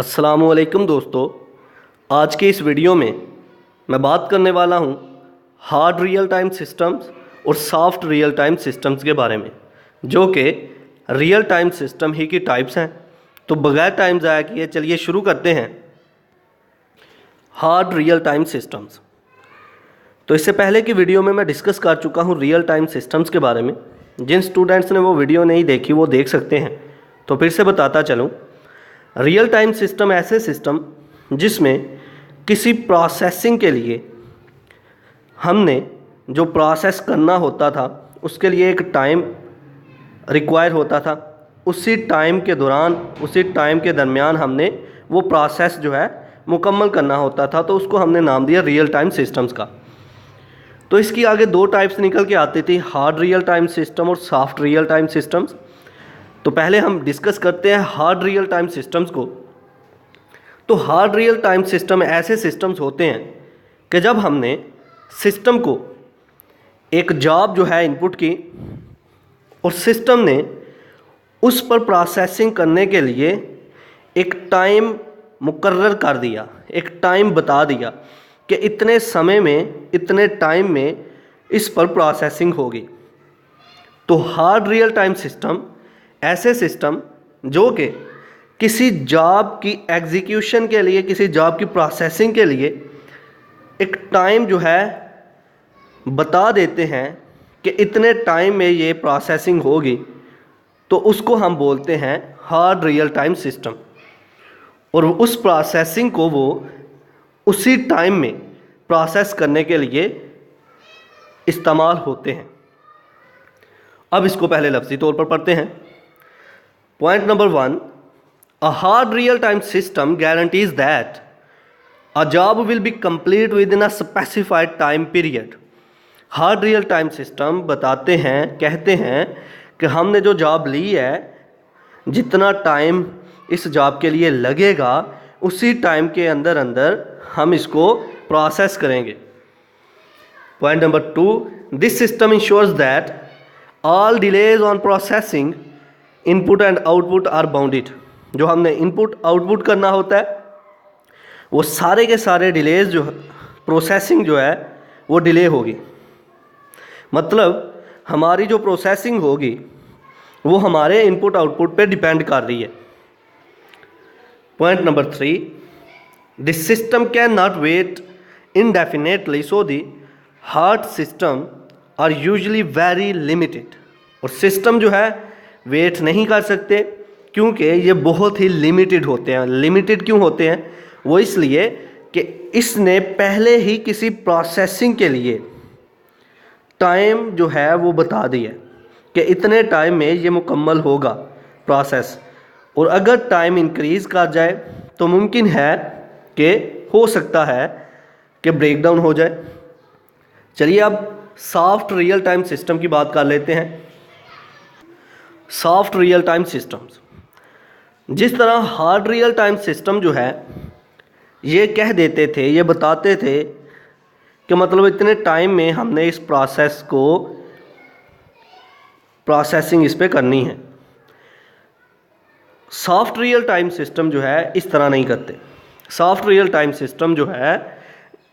अस्सलामुअलैकुम दोस्तों, आज के इस वीडियो में मैं बात करने वाला हूँ हार्ड रियल टाइम सिस्टम्स और सॉफ्ट रियल टाइम सिस्टम्स के बारे में, जो कि रियल टाइम सिस्टम ही की टाइप्स हैं। तो बगैर टाइम ज़ाया किए चलिए शुरू करते हैं। Hard real time systems. तो इससे पहले की वीडियो में मैं डिस्कस कर चुका हूँ रियल टाइम सिस्टम्स के बारे में। जिन स्टूडेंट्स ने वो वीडियो नहीं देखी वो देख सकते हैं। तो फिर से बताता चलूँ, रियल टाइम सिस्टम ऐसे सिस्टम जिसमें किसी प्रोसेसिंग के लिए हमने जो प्रोसेस करना होता था उसके लिए एक टाइम रिक्वायर होता था। उसी टाइम के दौरान, उसी टाइम के दरमियान हमने वो प्रोसेस जो है मुकम्मल करना होता था, तो उसको हमने नाम दिया रियल टाइम सिस्टम्स का। तो इसकी आगे दो टाइप्स निकल के आती थी, हार्ड रियल टाइम सिस्टम और सॉफ्ट रियल टाइम सिस्टम्स। तो पहले हम डिस्कस करते हैं हार्ड रियल टाइम सिस्टम्स को। तो हार्ड रियल टाइम सिस्टम ऐसे सिस्टम्स होते हैं कि जब हमने सिस्टम को एक जॉब जो है इनपुट की और सिस्टम ने उस पर प्रोसेसिंग करने के लिए एक टाइम मुकर्रर कर दिया, एक टाइम बता दिया कि इतने समय में, इतने टाइम में इस पर प्रोसेसिंग होगी। तो हार्ड रियल टाइम सिस्टम ऐसे सिस्टम जो कि किसी जॉब की एग्जीक्यूशन के लिए, किसी जॉब की प्रोसेसिंग के लिए एक टाइम जो है बता देते हैं कि इतने टाइम में ये प्रोसेसिंग होगी, तो उसको हम बोलते हैं हार्ड रियल टाइम सिस्टम। और उस प्रोसेसिंग को वो उसी टाइम में प्रोसेस करने के लिए इस्तेमाल होते हैं। अब इसको पहले लफ्ज़ी तौर पर पढ़ते हैं। Point number 1, a hard real-time system guarantees that a job will be complete within a specified time period. Hard real-time system बताते हैं, कहते हैं कि हमने जो जॉब ली है, जितना टाइम इस जॉब के लिए लगेगा उसी टाइम के अंदर अंदर हम इसको प्रोसेस करेंगे। Point number 2, this system ensures that all delays on processing input and output are bounded. जो हमने इनपुट आउटपुट करना होता है वो सारे के सारे डिलेज जो प्रोसेसिंग जो है वो डिले होगी। मतलब हमारी जो प्रोसेसिंग होगी वो हमारे इनपुट आउटपुट पे डिपेंड कर रही है। Point number 3, this system can not wait indefinitely, so the hard system are usually very limited. और सिस्टम जो है वेट नहीं कर सकते क्योंकि ये बहुत ही लिमिटेड होते हैं। लिमिटेड क्यों होते हैं? वो इसलिए कि इसने पहले ही किसी प्रोसेसिंग के लिए टाइम जो है वो बता दिया कि इतने टाइम में ये मुकम्मल होगा प्रोसेस। और अगर टाइम इंक्रीज़ कर जाए तो मुमकिन है कि हो सकता है कि ब्रेक डाउन हो जाए। चलिए अब सॉफ्ट रियल टाइम सिस्टम की बात कर लेते हैं। सॉफ्ट रियल टाइम सिस्टम्स, जिस तरह हार्ड रियल टाइम सिस्टम जो है ये कह देते थे, ये बताते थे कि मतलब इतने टाइम में हमने इस प्रोसेस को प्रोसेसिंग इस पे करनी है। सॉफ्ट रियल टाइम सिस्टम जो है इस तरह नहीं करते। सॉफ्ट रियल टाइम सिस्टम जो है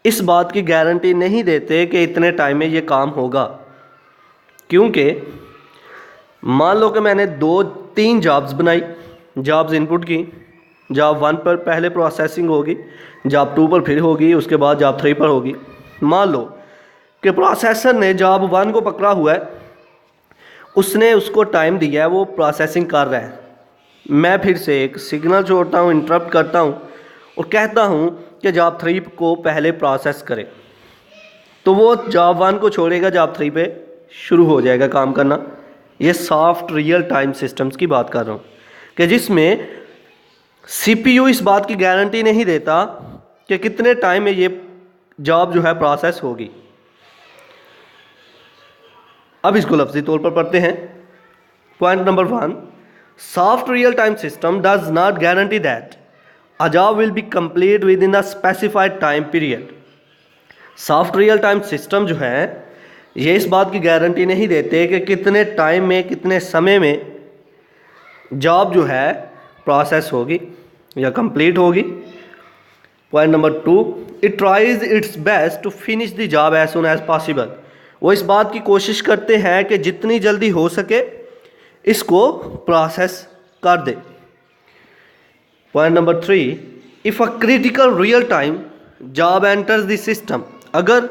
इस बात की गारंटी नहीं देते कि इतने टाइम में ये काम होगा, क्योंकि मान लो कि मैंने 2-3 जॉब्स बनाई, जॉब्स इनपुट की। जॉब 1 पर पहले प्रोसेसिंग होगी, जॉब 2 पर फिर होगी, उसके बाद जॉब 3 पर होगी। मान लो कि प्रोसेसर ने जॉब 1 को पकड़ा हुआ है, उसने उसको टाइम दिया है, वो प्रोसेसिंग कर रहा है। मैं फिर से एक सिग्नल छोड़ता हूँ, इंटरप्ट करता हूँ और कहता हूँ कि जॉब 3 को पहले प्रोसेस करे, तो वो जॉब 1 को छोड़ेगा, जॉब 3 पे शुरू हो जाएगा काम करना। ये सॉफ्ट रियल टाइम सिस्टम्स की बात कर रहा हूँ कि जिसमें सीपीयू इस बात की गारंटी नहीं देता कि कितने टाइम में ये जॉब जो है प्रोसेस होगी। अब इसको लफ्ज़ी तौर पर पढ़ते हैं। Point number 1, soft real time system does not guarantee that a job will be complete with in a specified time period. Soft real time system जो है ये इस बात की गारंटी नहीं देते कि कितने टाइम में, कितने समय में जॉब जो है प्रोसेस होगी। या कंप्लीट होगी। Point number 2, it tries its best to finish the job as soon as possible. वो इस बात की कोशिश करते हैं कि जितनी जल्दी हो सके इसको प्रोसेस कर दे। Point number 3, if a critical real time job enters the system. अगर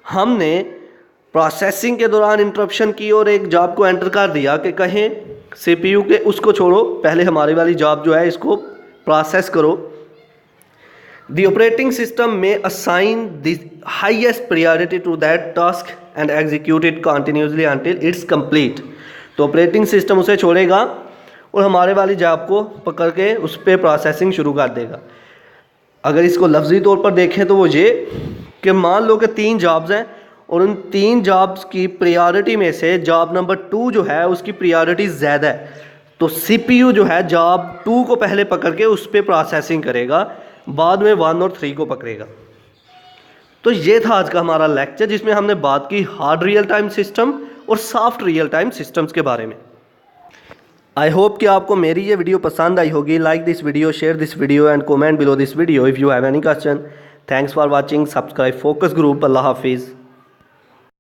हमने प्रोसेसिंग के दौरान इंटरप्शन की और एक जॉब को एंटर कर दिया कि कहें सीपीयू के उसको छोड़ो, पहले हमारी वाली जॉब जो है इसको प्रोसेस करो, the operating system may assign the highest priority to that task and execute it continuously until it's complete. तो ऑपरेटिंग सिस्टम उसे छोड़ेगा और हमारे वाली जॉब को पकड़ के उस पर प्रोसेसिंग शुरू कर देगा। अगर इसको लफ्जी तौर पर देखें तो वो ये कि मान लो कि 3 जॉब्स हैं और उन 3 जॉब्स की प्रायोरिटी में से जॉब नंबर 2 जो है उसकी प्रायोरिटी ज़्यादा है, तो सीपीयू जो है जॉब 2 को पहले पकड़ के उस पर प्रोसेसिंग करेगा, बाद में 1 और 3 को पकड़ेगा। तो ये था आज का हमारा लेक्चर जिसमें हमने बात की हार्ड रियल टाइम सिस्टम और सॉफ्ट रियल टाइम सिस्टम्स के बारे में। आई होप कि आपको मेरी ये वीडियो पसंद आई होगी। Like this video, share this video and comment below this video if you have any question. Thanks for watching. Subscribe focus group. Allah हाफिज़।